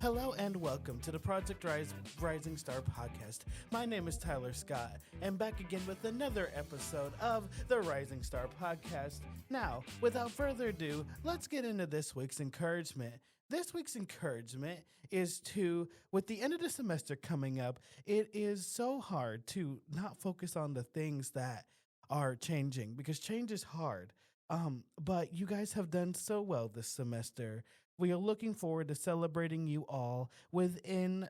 Hello and welcome to the Rising Star podcast. My name is Tyler Scott, and back again with another episode of the Rising Star podcast. Now, without further ado, let's get into this week's encouragement. This week's encouragement is with the end of the semester coming up, it is so hard to not focus on the things that are changing because change is hard. But you guys have done so well this semester. We are looking forward to celebrating you all within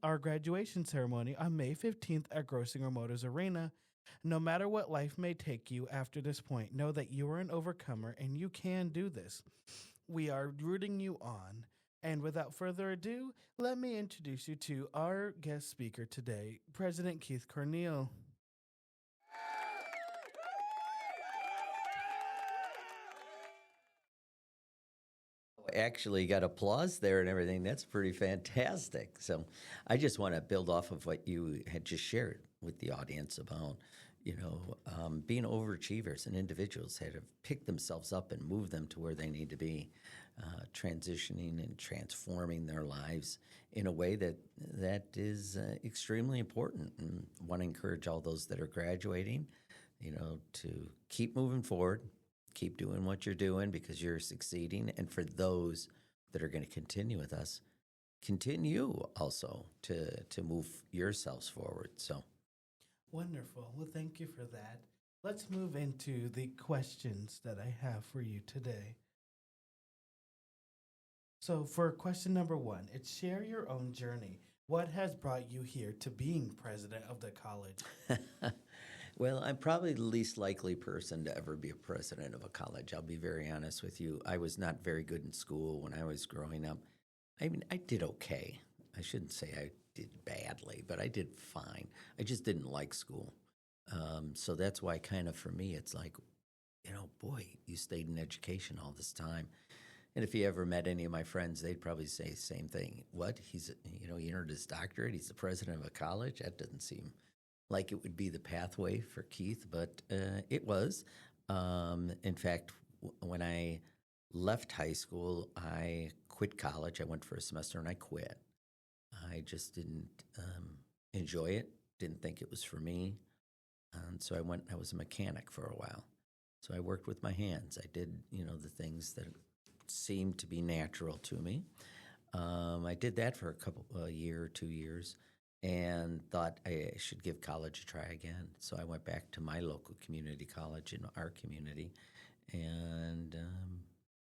our graduation ceremony on May 15th at Grosinger Motors Arena. No matter what life may take you after this point, know that you are an overcomer and you can do this. We are rooting you on. And without further ado, let me introduce you to our guest speaker today, President Keith Cornille. Actually got applause there and everything. That's pretty fantastic. So I just want to build off of what you had just shared with the audience about, being overachievers and individuals that have picked themselves up and moved them to where they need to be, transitioning and transforming their lives in a way that is extremely important. And want to encourage all those that are graduating, to keep moving forward. Keep doing what you're doing because you're succeeding. And for those that are going to continue with us, continue also to move yourselves forward. So wonderful. Well, thank you for that. Let's move into the questions that I have for you today. So for question number 1, it's share your own journey. What has brought you here to being president of the college? Well, I'm probably the least likely person to ever be a president of a college. I'll be very honest with you. I was not very good in school when I was growing up. I mean, I did okay. I shouldn't say I did badly, but I did fine. I just didn't like school. So that's why kind of for me, it's like, boy, you stayed in education all this time. And if you ever met any of my friends, they'd probably say the same thing. What? He earned his doctorate. He's the president of a college. That doesn't seem like it would be the pathway for Keith, but it was. In fact, when I left high school, I quit college. I went for a semester and I quit. I just didn't enjoy it, didn't think it was for me. And so I was a mechanic for a while. So I worked with my hands. I did, the things that seemed to be natural to me. I did that for a year or 2 years. And thought I should give college a try again. So I went back to my local community college in our community and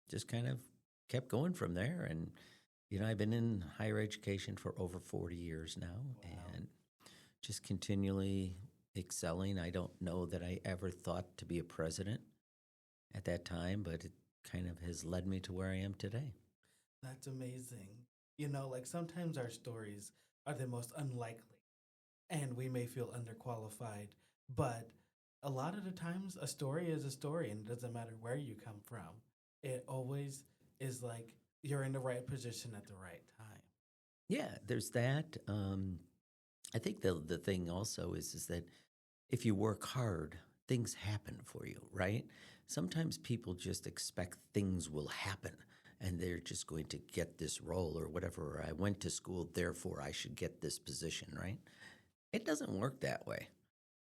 just kind of kept going from there. And, I've been in higher education for over 40 years now. Wow. And just continually excelling. I don't know that I ever thought to be a president at that time, but it kind of has led me to where I am today. That's amazing. Sometimes our stories are the most unlikely, and we may feel underqualified. But a lot of the times, a story is a story, and it doesn't matter where you come from. It always is like you're in the right position at the right time. Yeah, there's that. I think the thing also is that if you work hard, things happen for you, right? Sometimes people just expect things will happen. And they're just going to get this role or whatever. Or I went to school, therefore I should get this position, right? It doesn't work that way.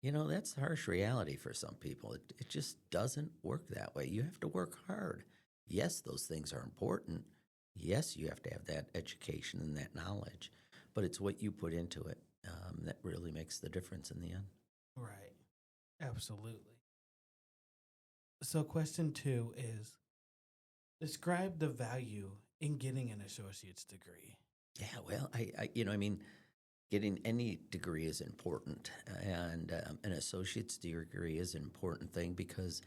That's the harsh reality for some people. It just doesn't work that way. You have to work hard. Yes, those things are important. Yes, you have to have that education and that knowledge. But it's what you put into it that really makes the difference in the end. Right. Absolutely. So question 2 is, describe the value in getting an associate's degree. Yeah, well, getting any degree is important, and an associate's degree is an important thing because,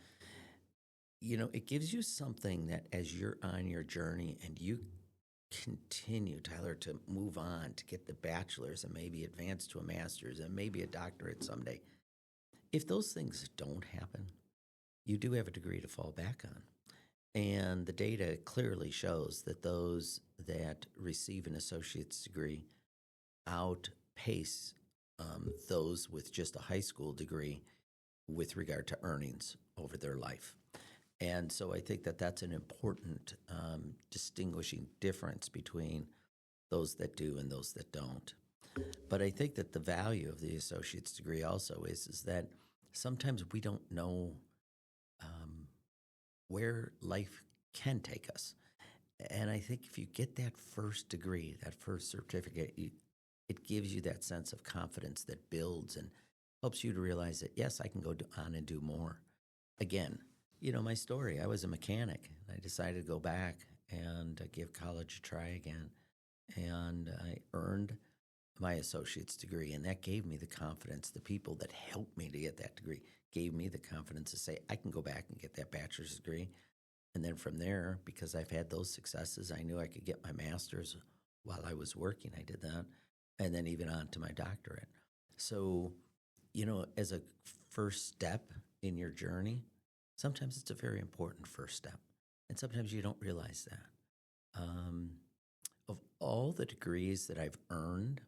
it gives you something that as you're on your journey and you continue, Tyler, to move on to get the bachelor's and maybe advance to a master's and maybe a doctorate someday. If those things don't happen, you do have a degree to fall back on. And the data clearly shows that those that receive an associate's degree outpace those with just a high school degree with regard to earnings over their life. And so I think that that's an important distinguishing difference between those that do and those that don't. But I think that the value of the associate's degree also is that sometimes we don't know um, where life can take us. And I think if you get that first degree, that first certificate, it gives you that sense of confidence that builds and helps you to realize that, yes, I can go on and do more. Again, my story, I was a mechanic. I decided to go back and give college a try again. And I earned my associate's degree, and that gave me the confidence. The people that helped me to get that degree gave me the confidence to say, I can go back and get that bachelor's degree. And then from there, because I've had those successes, I knew I could get my master's while I was working. I did that. And then even on to my doctorate. So, as a first step in your journey, sometimes it's a very important first step. And sometimes you don't realize that. Of all the degrees that I've earned,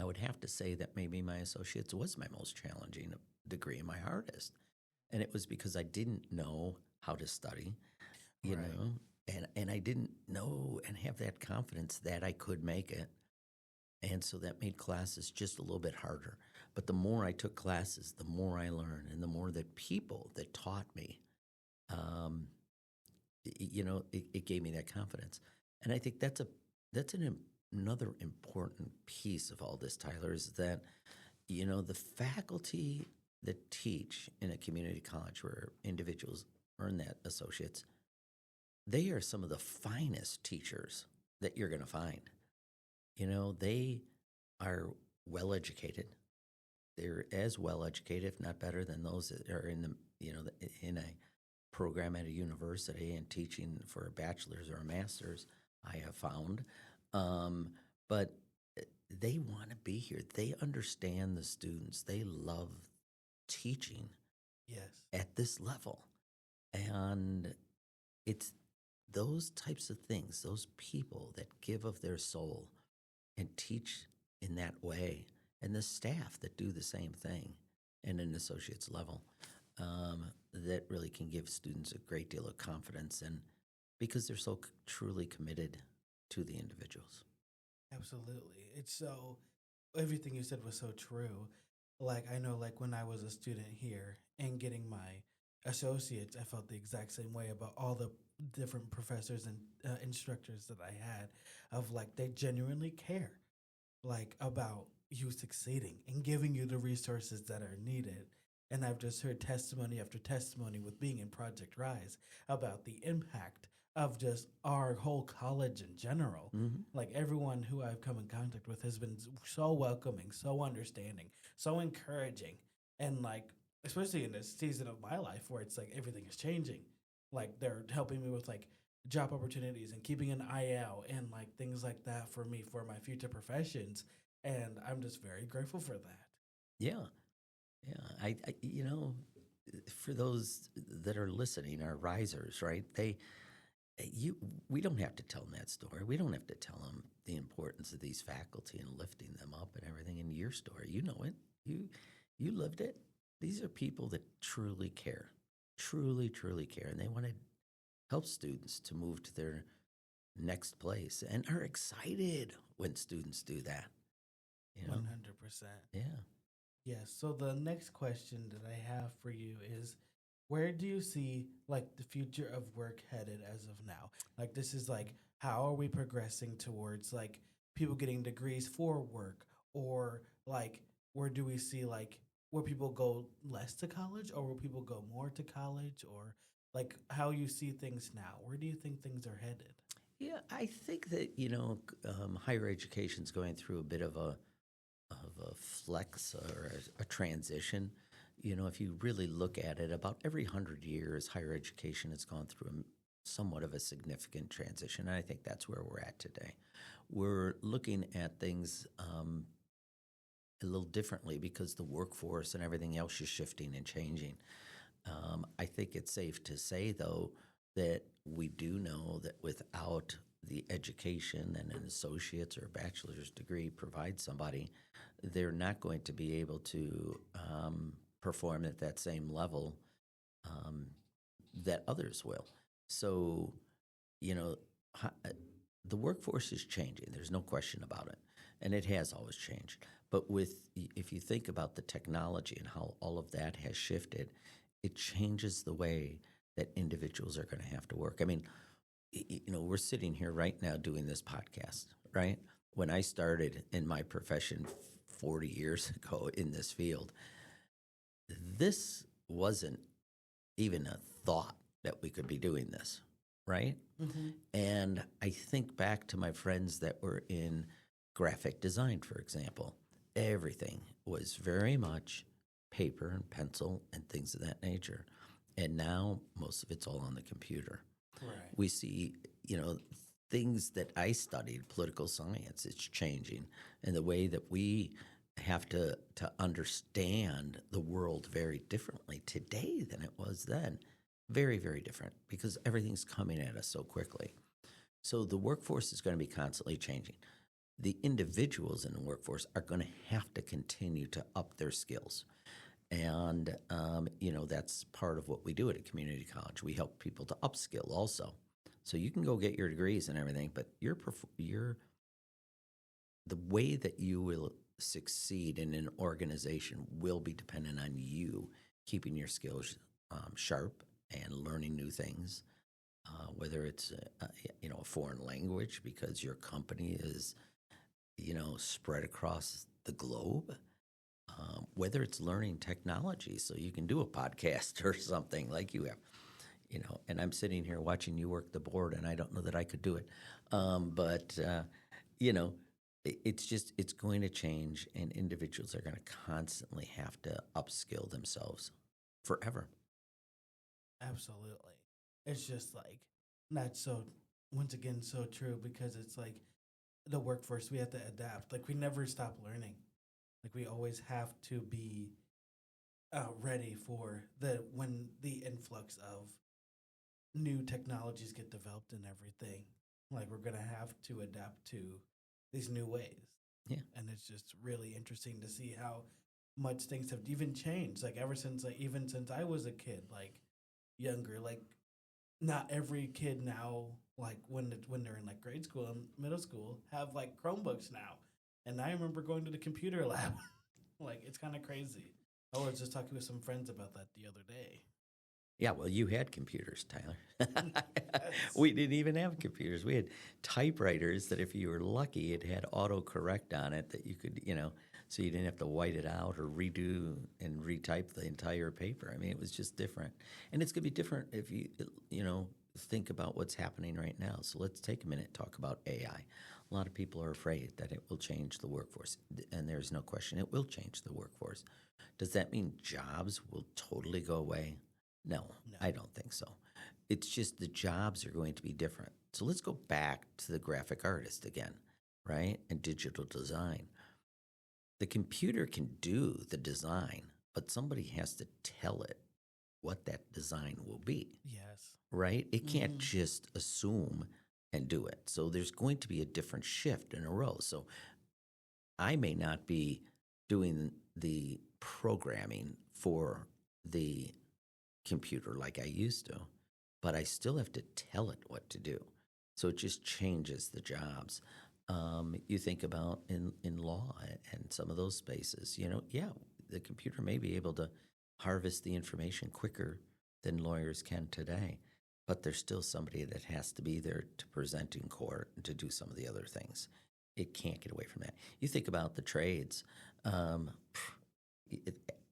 I would have to say that maybe my associate's was my most challenging degree and my hardest. And it was because I didn't know how to study, Right. and I didn't know and have that confidence that I could make it. And so that made classes just a little bit harder. But the more I took classes, the more I learned, and the more that people that taught me, um, it gave me that confidence. And I think another important piece of all this, Tyler, is that the faculty that teach in a community college where individuals earn that associates, they are some of the finest teachers that you're going to find. They are well educated. They're as well educated, if not better, than those that are in a program at a university and teaching for a bachelor's or a master's. I have found, but they want to be here. They understand the students. They love teaching Yes. at this level, and it's those types of things, those people that give of their soul and teach in that way, and the staff that do the same thing in an associate's level, that really can give students a great deal of confidence, and because they're so truly committed to the individuals. Absolutely. It's everything you said was so true. Like, I know, like, when I was a student here and getting my associates, I felt the exact same way about all the different professors and instructors that I had, of like, they genuinely care, like, about you succeeding and giving you the resources that are needed. And I've just heard testimony after testimony with being in Project Rise about the impact of just our whole college in general. Mm-hmm. Like, everyone who I've come in contact with has been so welcoming, so understanding, so encouraging. And like, especially in this season of my life where it's like everything is changing. Like, they're helping me with like job opportunities and keeping an eye out and like things like that for me for my future professions. And I'm just very grateful for that. Yeah, yeah. For those that are listening, are risers, right? We don't have to tell them that story. We don't have to tell them the importance of these faculty and lifting them up and everything. In your story, you know it. You lived it. These are people that truly care, truly, truly care, and they want to help students to move to their next place and are excited when students do that. 100%. Yeah. Yes. So the next question that I have for you is, where do you see like the future of work headed as of now? Like, this is like, how are we progressing towards like people getting degrees for work, or like, where do we see like where people go less to college, or where people go more to college, or like how you see things now? Where do you think things are headed? Yeah, I think that higher education's going through a bit of a flex or a transition. If you really look at it, about every 100 years, higher education has gone through somewhat of a significant transition, and I think that's where we're at today. We're looking at things a little differently because the workforce and everything else is shifting and changing. I think it's safe to say, though, that we do know that without the education and an associate's or a bachelor's degree provides somebody, they're not going to be able to perform at that same level that others will. So, you know, the workforce is changing. There's no question about it. And it has always changed. But if you think about the technology and how all of that has shifted, it changes the way that individuals are going to have to work. I mean, we're sitting here right now doing this podcast, right? When I started in my profession 40 years ago in this field, this wasn't even a thought that we could be doing this, right? Mm-hmm. And I think back to my friends that were in graphic design, for example. Everything was very much paper and pencil and things of that nature. And now most of it's all on the computer. Right. We see, things that I studied, political science, it's changing. And the way that we have to understand the world very differently today than it was then. Very, very different because everything's coming at us so quickly. So the workforce is going to be constantly changing. The individuals in the workforce are going to have to continue to up their skills. And, that's part of what we do at a community college. We help people to upskill also. So you can go get your degrees and everything, but the way that you will succeed in an organization will be dependent on you keeping your skills sharp and learning new things, whether it's a foreign language because your company is spread across the globe, whether it's learning technology so you can do a podcast or something like you have. And I'm sitting here watching you work the board, and I don't know that I could do it. It's going to change, and individuals are going to constantly have to upskill themselves forever. Absolutely. It's just like not so, once again, so true because it's like the workforce, we have to adapt. Like we never stop learning. Like we always have to be ready for when the influx of new technologies get developed and everything. Like we're gonna have to adapt to these new ways. Yeah. And it's just really interesting to see how much things have even changed. Like ever since even since I was a kid, like younger, like not every kid now, like when they're in like grade school and middle school, have like Chromebooks now. And I remember going to the computer lab. Like it's kind of crazy. I was just talking with some friends about that the other day. Yeah, well, you had computers, Tyler. Yes. We didn't even have computers. We had typewriters that if you were lucky, it had autocorrect on it that you could, so you didn't have to white it out or redo and retype the entire paper. I mean, it was just different. And it's going to be different if you, think about what's happening right now. So let's take a minute and talk about AI. A lot of people are afraid that it will change the workforce. And there's no question it will change the workforce. Does that mean jobs will totally go away? No, I don't think so. It's just the jobs are going to be different. So let's go back to the graphic artist again, right? And digital design. The computer can do the design, but somebody has to tell it what that design will be. Yes. Right? It can't just assume and do it. So there's going to be a different shift in a row. So I may not be doing the programming for the computer like I used to, but I still have to tell it what to do. So it just changes the jobs. You think about in law and some of those spaces, the computer may be able to harvest the information quicker than lawyers can today, but there's still somebody that has to be there to present in court and to do some of the other things. It can't get away from that. You think about the trades.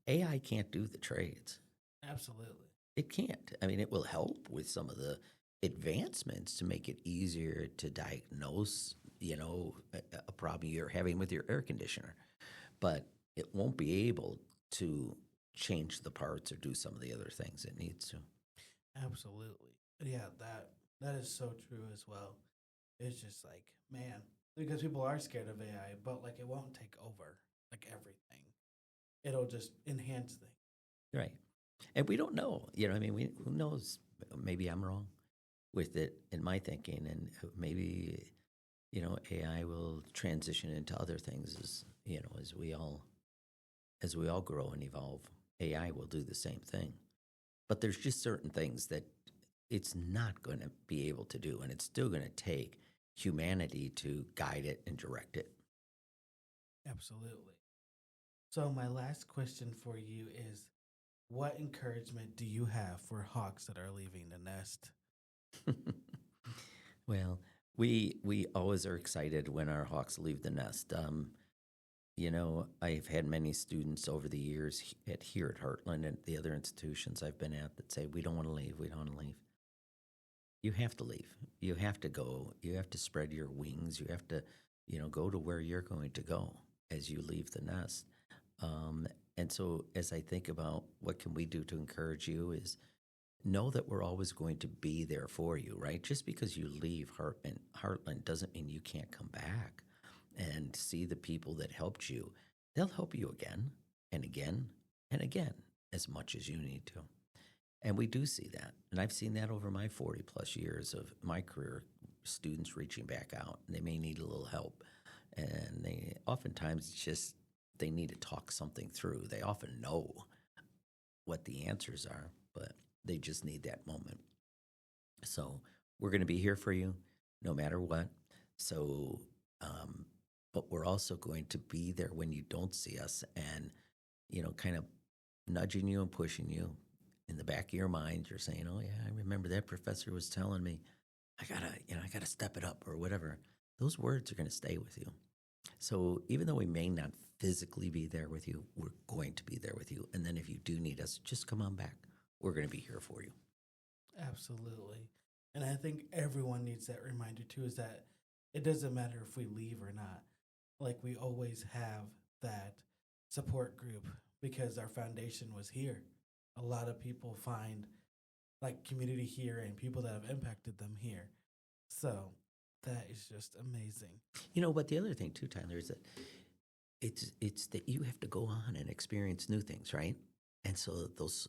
AI can't do the trades. Absolutely. It can't. I mean, it will help with some of the advancements to make it easier to diagnose, a problem you're having with your air conditioner. But it won't be able to change the parts or do some of the other things it needs to. Absolutely. Yeah, that is so true as well. It's just like, man, because people are scared of AI, but like it won't take over like everything. It'll just enhance things. Right. And we don't know, who knows? Maybe I'm wrong with it in my thinking, and maybe, AI will transition into other things as we all grow and evolve. AI will do the same thing. But there's just certain things that it's not going to be able to do, and it's still going to take humanity to guide it and direct it. Absolutely. So my last question for you is, what encouragement do you have for hawks that are leaving the nest? Well, we always are excited when our hawks leave the nest. I've had many students over the years here at Heartland and the other institutions I've been at that say, we don't want to leave, we don't want to leave. You have to leave. You have to go. You have to spread your wings. You have to, go to where you're going to go as you leave the nest. And so as I think about what can we do to encourage you is know that we're always going to be there for you, right? Just because you leave Heartland doesn't mean you can't come back and see the people that helped you. They'll help you again and again and again as much as you need to. And we do see that. And I've seen that over my 40 plus years of my career, students reaching back out. And they may need a little help. And they oftentimes it's just they need to talk something through. They often know what the answers are, but they just need that moment. So we're going to be here for you no matter what. So, but we're also going to be there when you don't see us and, kind of nudging you and pushing you. In the back of your mind, you're saying, oh, yeah, I remember that professor was telling me I gotta step it up or whatever. Those words are going to stay with you. So even though we may not physically be there with you, we're going to be there with you. And then if you do need us, just come on back. We're going to be here for you. Absolutely. And I think everyone needs that reminder too, is that it doesn't matter if we leave or not. Like, we always have that support group because our foundation was here. A lot of people find like community here and people that have impacted them here. So that is just amazing. But the other thing too, Tyler, is that it's that you have to go on and experience new things, right? And so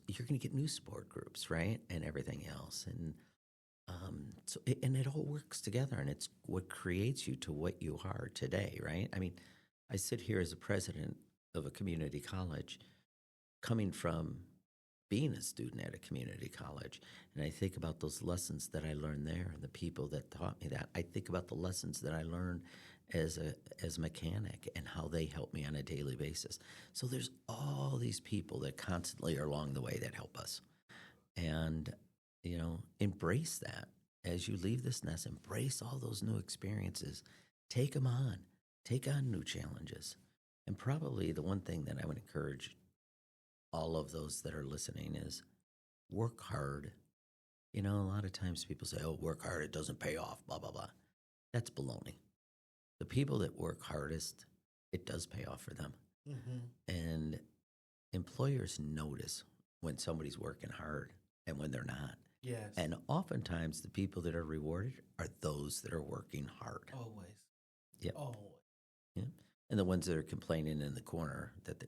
you're going to get new support groups, right, and everything else, and and it all works together, and it's what creates you to what you are today, right? I mean, I sit here as a president of a community college, coming from being a student at a community college, and I think about those lessons that I learned there and the people that taught me that. I think about the lessons that I learned as a mechanic and how they help me on a daily basis. So there's all these people that constantly are along the way that help us. And, embrace that. As you leave this nest, embrace all those new experiences. Take them on. Take on new challenges. And probably the one thing that I would encourage all of those that are listening is work hard. A lot of times people say, oh, work hard, it doesn't pay off, blah, blah, blah. That's baloney. The people that work hardest, it does pay off for them. Mm-hmm. And employers notice when somebody's working hard and when they're not. Yes. And oftentimes the people that are rewarded are those that are working hard. Always. Yeah. Always. Yeah. And the ones that are complaining in the corner that,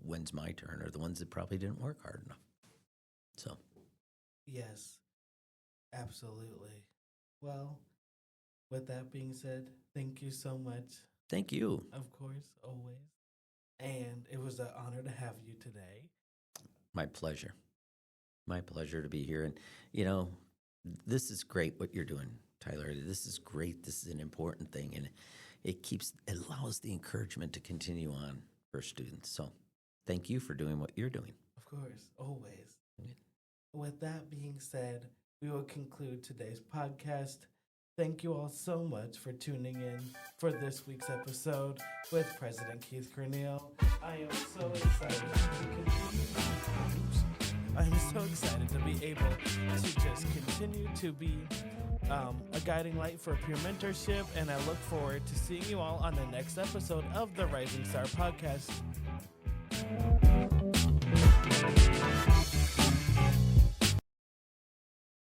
when's my turn, are the ones that probably didn't work hard enough. So. Yes, absolutely. Well, with that being said, thank you so much. Thank you. Of course, always. And it was an honor to have you today. My pleasure. My pleasure to be here. And, this is great what you're doing, Tyler. This is great. This is an important thing. And it allows the encouragement to continue on for students. So thank you for doing what you're doing. Of course, always. Okay. With that being said, we will conclude today's podcast. Thank you all so much for tuning in for this week's episode with President Keith Cornille. I am so excited to be able to just continue to be a guiding light for peer mentorship, and I look forward to seeing you all on the next episode of the Rising Star Podcast.